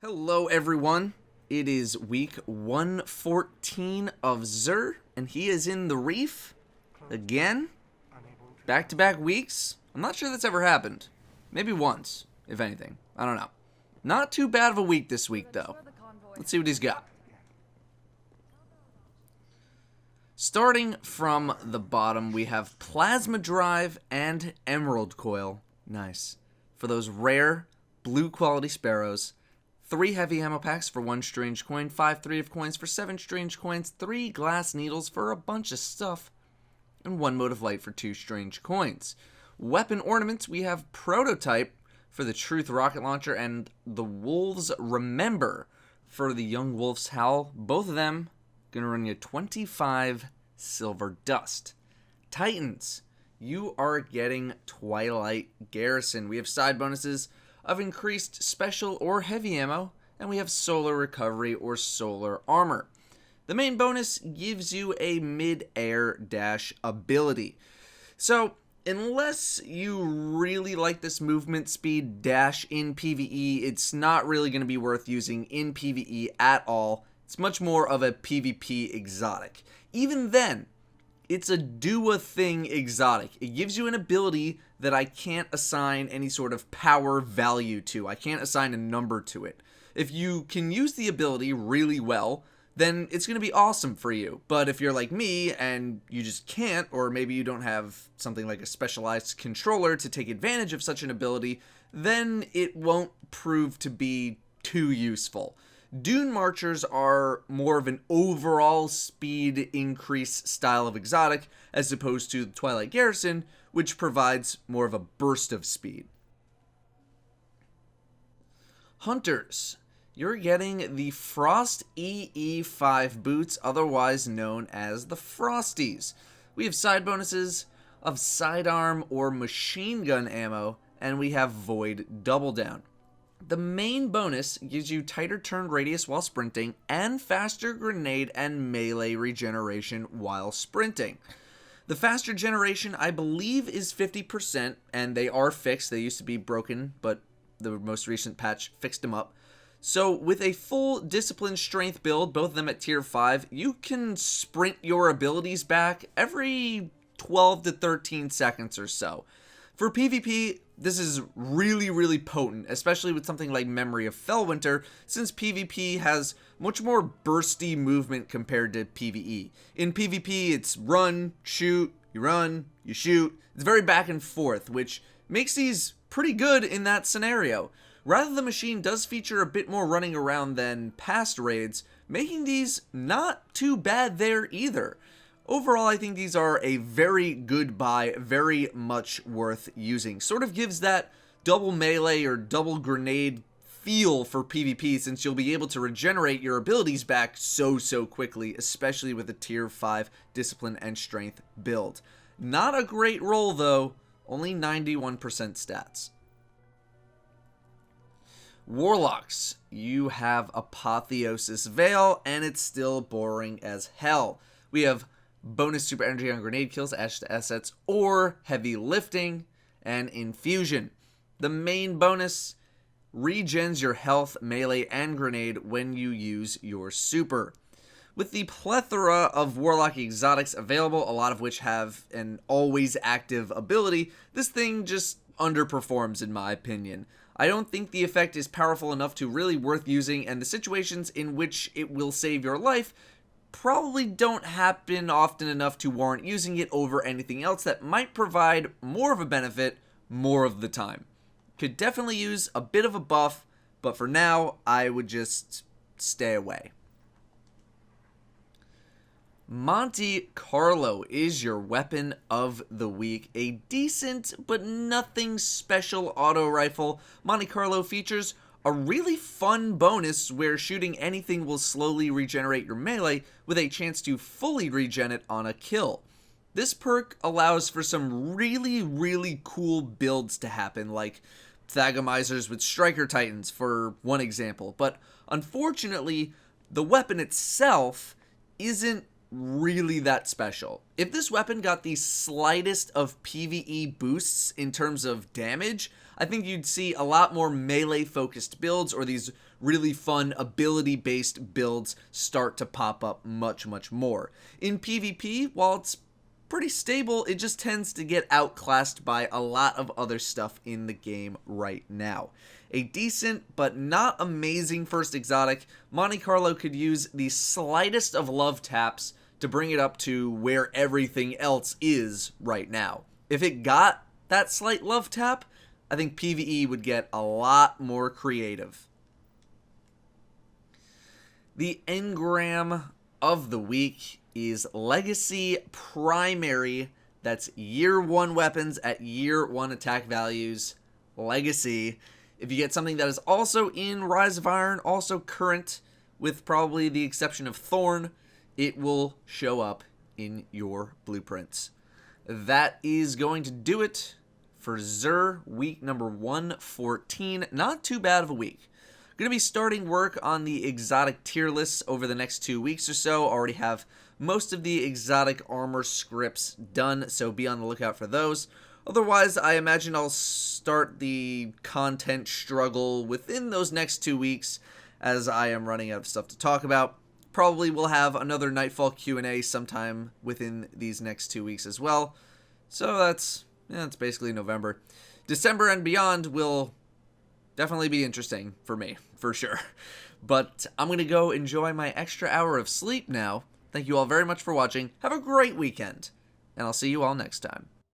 Hello everyone, it is week 114 of Zur, and he is in the reef, again, back-to-back weeks. I'm not sure that's ever happened, maybe once, if anything, I don't know. Not too bad of a week this week though. Let's see what he's got. Starting from the bottom, we have Plasma Drive and Emerald Coil, nice, for those rare blue quality sparrows. 3 heavy ammo packs for 1 strange coin, 5 3 of coins for 7 strange coins, 3 glass needles for a bunch of stuff, and 1 mode of light for 2 strange coins. Weapon ornaments, we have Prototype for the Truth rocket launcher and the Wolves Remember for the Young Wolf's Howl. Both of them gonna run you 25 silver dust. Titans, you are getting Twilight Garrison. We have side bonuses of increased special or heavy ammo, and we have solar recovery or solar armor. The main bonus gives you a mid-air dash ability. So, unless you really like this movement speed dash in PvE, it's not really going to be worth using in PvE at all. It's much more of a PvP exotic. Even then, it's a do-a-thing exotic. It gives you an ability that I can't assign any sort of power value to. I can't assign a number to it. If you can use the ability really well, then it's going to be awesome for you. But if you're like me and you just can't, or maybe you don't have something like a specialized controller to take advantage of such an ability, then it won't prove to be too useful. Dune Marchers are more of an overall speed increase style of exotic, as opposed to Twilight Garrison, which provides more of a burst of speed. Hunters, you're getting the Frost EE5 boots, otherwise known as the Frosties. We have side bonuses of sidearm or machine gun ammo, and we have Void Double Down. The main bonus gives you tighter turn radius while sprinting and faster grenade and melee regeneration while sprinting. The faster generation, I believe, is 50%, and they are fixed. They used to be broken, but the most recent patch fixed them up. So with a full discipline strength build, both of them at tier 5, you can sprint your abilities back every 12 to 13 seconds or so. For PvP, this is really potent, especially with something like Memory of Fellwinter, since PvP has much more bursty movement compared to PvE. In PvP, it's run, shoot, you shoot. It's very back and forth, which makes these pretty good in that scenario. Rather, the machine does feature a bit more running around than past raids, making these not too bad there either. Overall, I think these are a very good buy, very much worth using. Sort of gives that double melee or double grenade feel for PvP, since you'll be able to regenerate your abilities back so quickly, especially with a tier 5 discipline and strength build. Not a great roll though, only 91% stats. Warlocks, you have Apotheosis Veil, and it's still boring as hell. We have bonus super energy on grenade kills, Ash to assets, or heavy lifting, and infusion. The main bonus regens your health, melee, and grenade when you use your super. With the plethora of Warlock exotics available, a lot of which have an always active ability, this thing just underperforms in my opinion. I don't think the effect is powerful enough to really worth using, and the situations in which it will save your life probably don't happen often enough to warrant using it over anything else that might provide more of a benefit more of the time. Could definitely use a bit of a buff, but for now, I would just stay away. Monte Carlo is your weapon of the week. A decent but nothing special auto rifle. Monte Carlo features a really fun bonus where shooting anything will slowly regenerate your melee with a chance to fully regen it on a kill. This perk allows for some really cool builds to happen, like Thagomizers with Striker Titans for one example, but unfortunately the weapon itself isn't really that special. If this weapon got the slightest of PvE boosts in terms of damage, I think you'd see a lot more melee focused builds or these really fun ability-based builds start to pop up much, much more. In PvP, while it's pretty stable, it just tends to get outclassed by a lot of other stuff in the game right now. A decent but not amazing first exotic, Monte Carlo could use the slightest of love taps to bring it up to where everything else is right now. If it got that slight love tap, I think PvE would get a lot more creative. The engram of the week is Legacy Primary. That's year 1 weapons at year 1 attack values. Legacy. If you get something that is also in Rise of Iron, also current, with probably the exception of Thorn, it will show up in your blueprints. That is going to do it for Xur week number 114. Not too bad of a week. Going to be starting work on the exotic tier lists over the next 2 weeks or so. Already have most of the exotic armor scripts done, so be on the lookout for those. Otherwise, I imagine I'll start the content struggle within those next 2 weeks as I am running out of stuff to talk about. Probably will have another Nightfall Q&A sometime within these next 2 weeks as well. So that's basically November. December and beyond will definitely be interesting for me, for sure. But I'm going to go enjoy my extra hour of sleep now. Thank you all very much for watching. Have a great weekend, and I'll see you all next time.